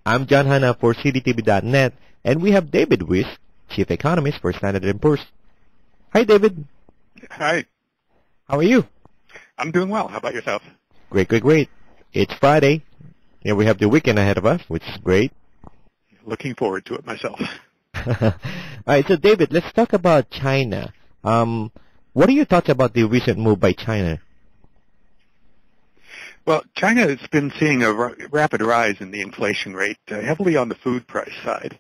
I'm John Hanna for CDTV.net, and we have David Wyss, Chief Economist for Standard & Poor's. Hi, David. Hi. How are you? I'm doing well. How about yourself? Great, great, great. It's Friday, and we have the weekend ahead of us, which is great. Looking forward to it myself. All right, so David, let's talk about China. What are your thoughts about the recent move by China? Well, China has been seeing a rapid rise in the inflation rate, heavily on the food price side,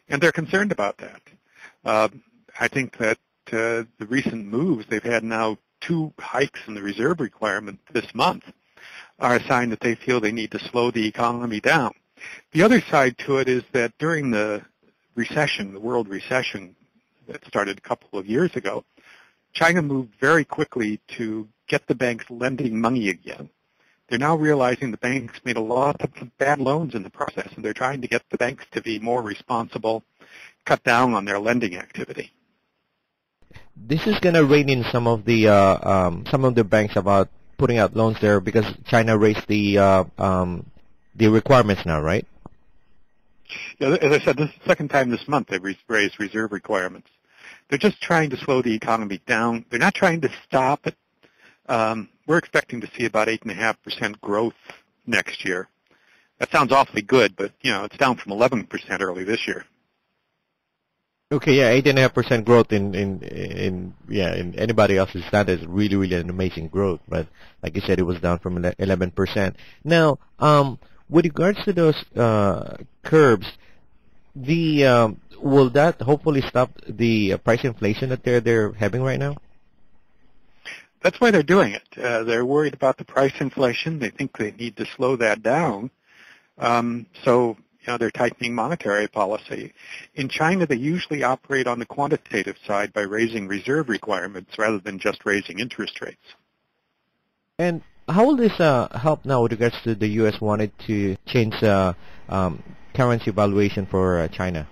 and they're concerned about that. I think that the recent moves, they've had now 2 hikes in the reserve requirement this month, are a sign that they feel they need to slow the economy down. The other side to it is that during the recession, the world recession that started a couple of years ago, China moved very quickly to get the banks lending money again. They're now realizing the banks made a lot of bad loans in the process, and they're trying to get the banks to be more responsible, cut down on their lending activity. This is going to rein in some of the banks about putting out loans there because China raised the requirements now, right? Yeah, as I said, this is the second time this month they've raised reserve requirements. They're just trying to slow the economy down. They're not trying to stop it. We're expecting to see about 8.5% growth next year. That sounds awfully good, but it's down from 11% early this year. Okay, yeah, 8.5% growth in anybody else's standards is really an amazing growth. But like you said, it was down from 11%. Now, with regards to those curbs, will that hopefully stop the price inflation that they're having right now? That's why they're doing it. They're worried about the price inflation. They think they need to slow that down. So they're tightening monetary policy. In China, they usually operate on the quantitative side by raising reserve requirements rather than just raising interest rates. And how will this help now with regards to the U.S. wanted to change currency valuation for China?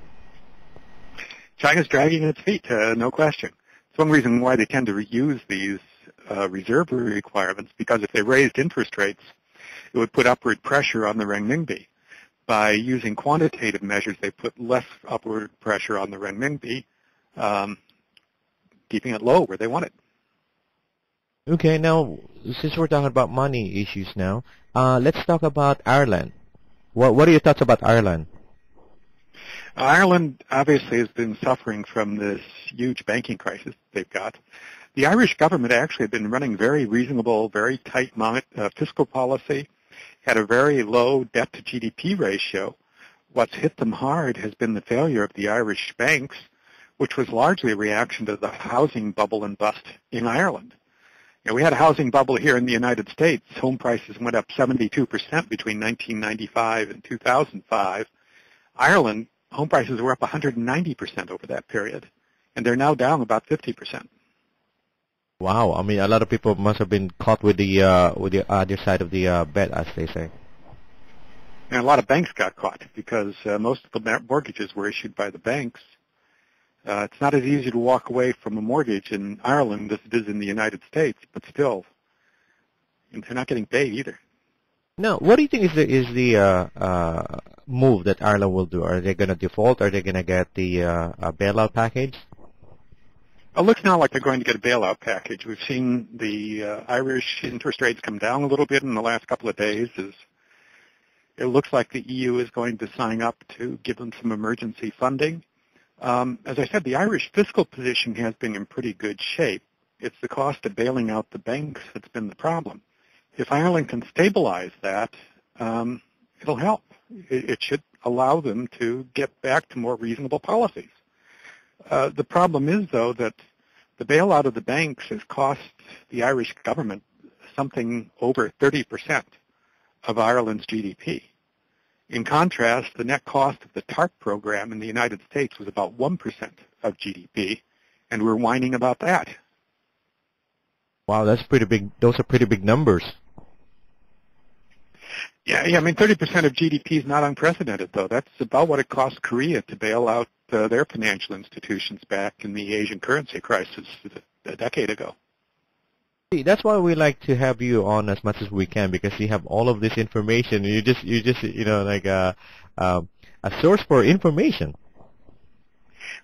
China's dragging its feet, no question. It's one reason why they tend to reuse these reserve requirements, because if they raised interest rates, it would put upward pressure on the renminbi. By using quantitative measures, they put less upward pressure on the renminbi, keeping it low where they want it. Okay, now, since we're talking about money issues now, let's talk about Ireland. What are your thoughts about Ireland? Ireland obviously has been suffering from this huge banking crisis they've got. The Irish government actually had been running very reasonable, very tight fiscal policy, had a very low debt-to-GDP ratio. What's hit them hard has been the failure of the Irish banks, which was largely a reaction to the housing bubble and bust in Ireland. We had a housing bubble here in the United States. Home prices went up 72% between 1995 and 2005. Ireland, home prices were up 190% over that period, and they're now down about 50%. Wow, I mean, a lot of people must have been caught with the other side of the bet, as they say. And a lot of banks got caught because most of the mortgages were issued by the banks. It's not as easy to walk away from a mortgage in Ireland as it is in the United States, but still, they're not getting paid either. Now, what do you think is the move that Ireland will do? Are they going to default? Are they going to get the bailout package? It looks now like they're going to get a bailout package. We've seen the Irish interest rates come down a little bit in the last couple of days. It looks like the EU is going to sign up to give them some emergency funding. As I said, the Irish fiscal position has been in pretty good shape. It's the cost of bailing out the banks that's been the problem. If Ireland can stabilize that, it'll help. It should allow them to get back to more reasonable policies. The problem is, though, that the bailout of the banks has cost the Irish government something over 30% of Ireland's GDP. In contrast, the net cost of the TARP program in the United States was about 1% of GDP, and we're whining about that. Wow, that's pretty big. Those are pretty big numbers. Yeah, I mean, 30% of GDP is not unprecedented, though. That's about what it cost Korea to bail out their financial institutions back in the Asian currency crisis a decade ago. See, that's why we like to have you on as much as we can, because you have all of this information. You just a source for information.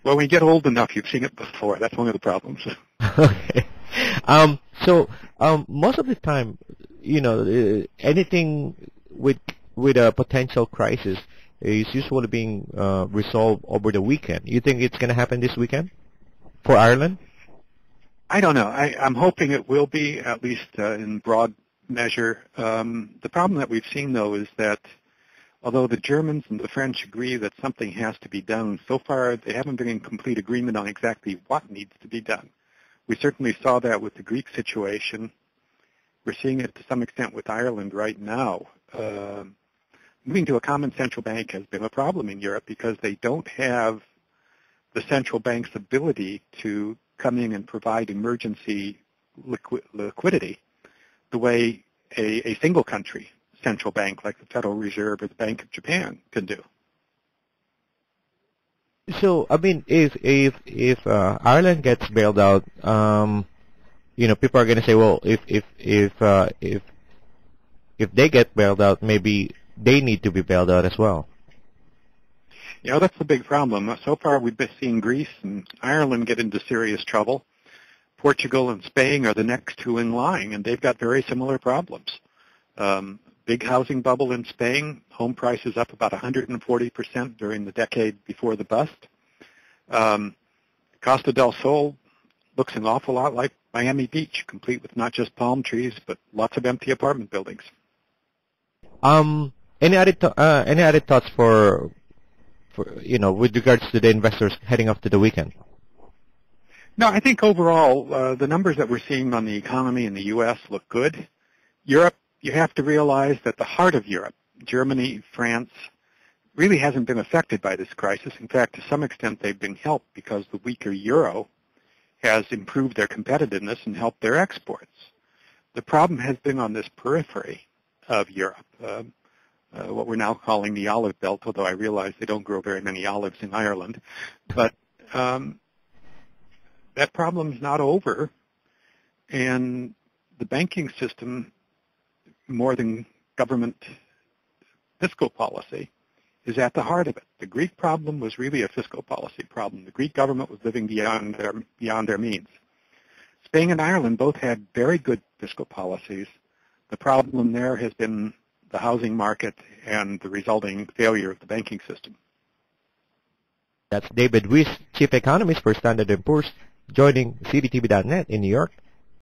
Well, when you get old enough, you've seen it before. That's one of the problems. Okay. Most of the time, anything with a potential crisis is usually being resolved over the weekend. You think it's going to happen this weekend for Ireland? I don't know. I'm hoping it will be, at least in broad measure. The problem that we've seen, though, is that although the Germans and the French agree that something has to be done, so far they haven't been in complete agreement on exactly what needs to be done. We certainly saw that with the Greek situation. We're seeing it to some extent with Ireland right now. Moving to a common central bank has been a problem in Europe because they don't have the central bank's ability to come in and provide emergency liquidity the way a single country central bank like the Federal Reserve or the Bank of Japan can do. So, I mean, if Ireland gets bailed out, people are going to say, well, if they get bailed out, maybe they need to be bailed out as well. That's the big problem. So far, we've been seeing Greece and Ireland get into serious trouble. Portugal and Spain are the next two in line, and they've got very similar problems. Big housing bubble in Spain, home prices up about 140% during the decade before the bust. Costa del Sol looks an awful lot like Miami Beach, complete with not just palm trees, but lots of empty apartment buildings. Any other thoughts for with regards to the investors heading off to the weekend? No, I think overall the numbers that we're seeing on the economy in the U.S. look good. Europe, you have to realize that the heart of Europe, Germany, France, really hasn't been affected by this crisis. In fact, to some extent, they've been helped because the weaker euro has improved their competitiveness and helped their exports. The problem has been on this periphery of Europe, what we're now calling the olive belt, although I realize they don't grow very many olives in Ireland. But that problem's not over, and the banking system, more than government fiscal policy, is at the heart of it. The Greek problem was really a fiscal policy problem. The Greek government was living beyond their means. Spain and Ireland both had very good fiscal policies. The problem there has been the housing market and the resulting failure of the banking system. That's David Wyss, Chief Economist for Standard & Poor's, joining CBTV.net in New York.